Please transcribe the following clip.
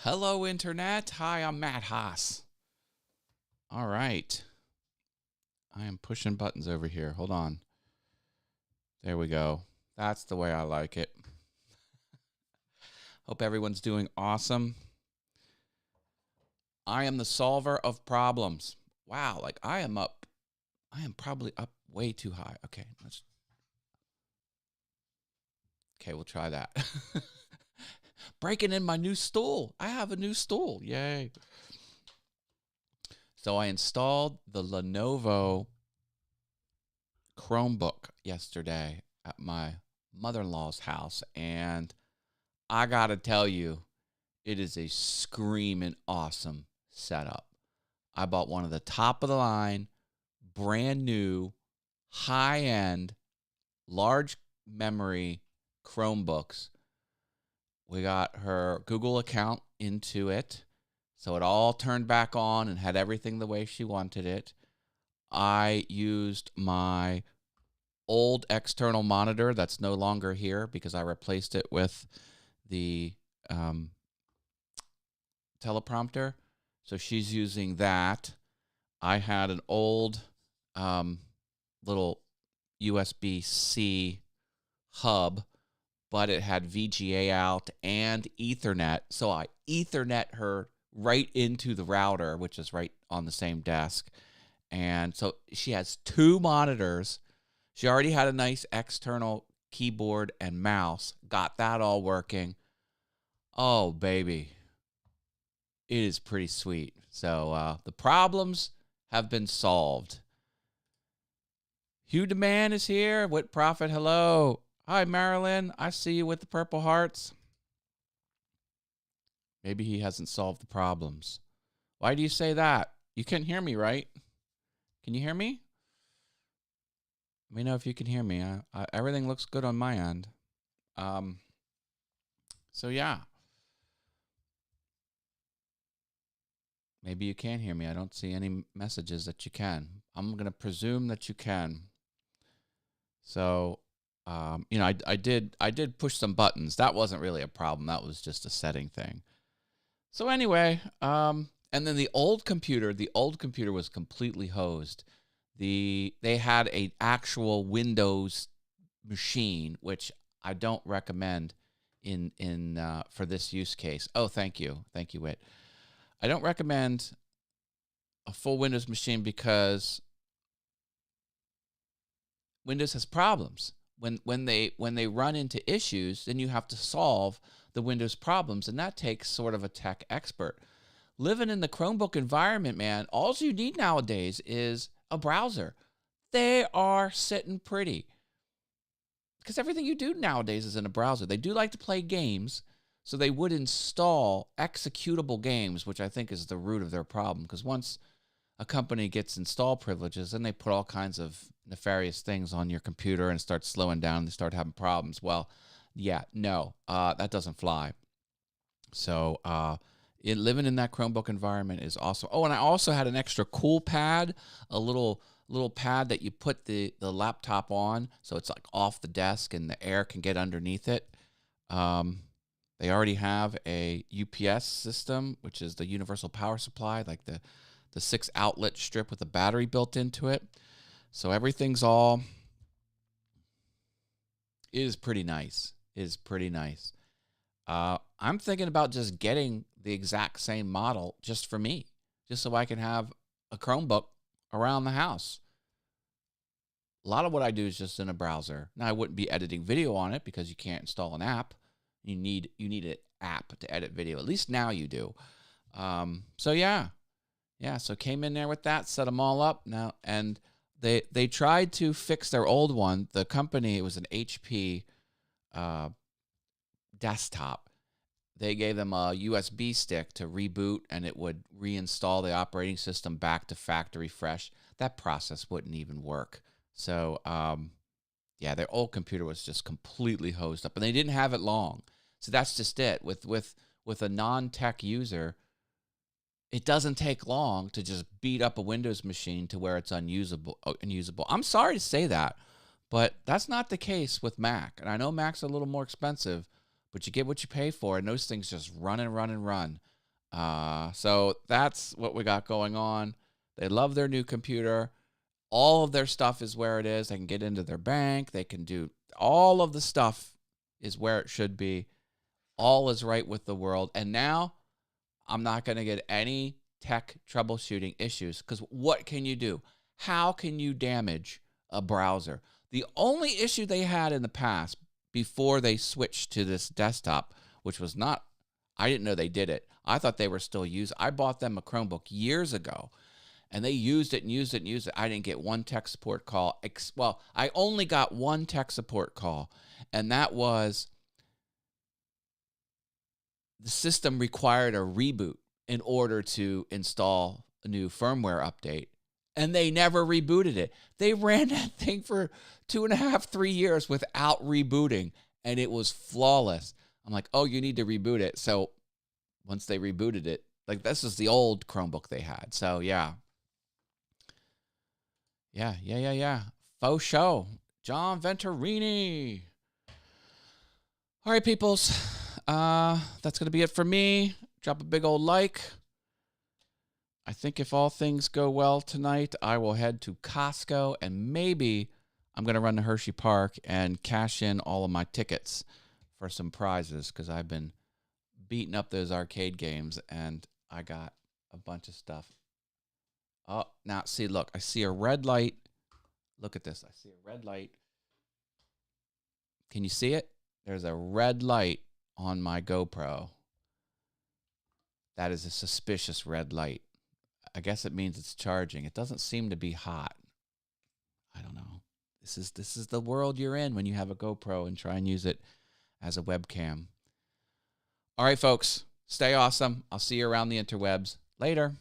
Hello, Internet. Hi, I'm Matt Haas. All right. I am pushing buttons over here. Hold on. There we go. That's the way I like it. Hope everyone's doing awesome. I am the solver of problems. Wow, I am probably up way too high. Okay, we'll try that. Breaking in my new stool. I have a new stool. Yay. So I installed the Lenovo Chromebook yesterday at my mother-in-law's house, and I gotta tell you, it is a screaming awesome setup. I bought one of the top of the line, brand new, high-end, large memory Chromebooks. We got her Google account into it, so it all turned back on and had everything the way she wanted it. I used my old external monitor that's no longer here because I replaced it with the teleprompter. So she's using that. I had an old little USB-C hub, but it had VGA out and Ethernet. So I Ethernet her right into the router, which is right on the same desk. And so she has two monitors. She already had a nice external keyboard and mouse. Got that all working. Oh, baby. It is pretty sweet. So the problems have been solved. Hugh DeMann is here. Whit Prophet, hello. Hi, Marilyn. I see you with the purple hearts. Maybe he hasn't solved the problems. Why do you say that? You can hear me, right? Can you hear me? Let me know if you can hear me. Everything looks good on my end. So yeah. Maybe you can hear me. I don't see any messages that you can. I'm going to presume that you can. So, I did push some buttons. That wasn't really a problem. That was just a setting thing. So anyway, and then the old computer was completely hosed. They had an actual Windows machine, which I don't recommend for this use case. Oh, thank you, Whit. I don't recommend a full Windows machine because Windows has problems. When they run into issues, then you have to solve the Windows problems, and that takes sort of a tech expert. Living in the Chromebook environment, man, all you need nowadays is a browser. They are sitting pretty. Because everything you do nowadays is in a browser. They do like to play games, so they would install executable games, which I think is the root of their problem. Because once a company gets install privileges, then they put all kinds of nefarious things on your computer and start slowing down. They start having problems. Well, yeah, no, that doesn't fly. So living in that Chromebook environment is awesome. Oh, and I also had an extra cool pad, a little pad that you put the laptop on, so it's like off the desk and the air can get underneath it. They already have a UPS system, which is the universal power supply, like the 6 outlet strip with a battery built into it. So everything's all is pretty nice. I'm thinking about just getting the exact same model just for me, just so I can have a Chromebook around the house. A lot of what I do is just in a browser. Now, I wouldn't be editing video on it because you can't install an app. You need an app to edit video. At least now you do. So yeah. So came in there with that, set them all up now, and they tried to fix their old one. The company, it was an HP desktop. They gave them a USB stick to reboot, and it would reinstall the operating system back to factory fresh. That process wouldn't even work. So, their old computer was just completely hosed up, and they didn't have it long. So that's just it. With a non-tech user, it doesn't take long to just beat up a Windows machine to where it's unusable. I'm sorry to say that, but that's not the case with Mac. And I know Mac's a little more expensive, but you get what you pay for, and those things just run and run and run. So that's what we got going on. They love their new computer. All of their stuff is where it is. They can get into their bank. They can do all of the stuff is where it should be. All is right with the world. And now I'm not going to get any tech troubleshooting issues, because what can you do? How can you damage a browser? The only issue they had in the past before they switched to this desktop, which was not, I didn't know they did it. I thought they were still using. I bought them a Chromebook years ago, and they used it and used it and used it. I didn't get one tech support call. Well, I only got one tech support call, and that was the system required a reboot in order to install a new firmware update. And they never rebooted it. They ran that thing for 2.5, 3 years without rebooting, and it was flawless. I'm like, oh, you need to reboot it. So once they rebooted it, like, this is the old Chromebook they had. So yeah. Yeah. Faux show. John Venturini. All right, peoples. That's going to be it for me. Drop a big old like. I think if all things go well tonight, I will head to Costco, and maybe I'm going to run to Hershey Park and cash in all of my tickets for some prizes, because I've been beating up those arcade games, and I got a bunch of stuff. Oh, now, see, look, I see a red light. Look at this. I see a red light. Can you see it? There's a red light on my GoPro. That is a suspicious red light. I guess it means it's charging. It doesn't seem to be hot. I don't know. This is the world you're in when you have a GoPro and try and use it as a webcam. All right, folks. Stay awesome. I'll see you around the interwebs. Later.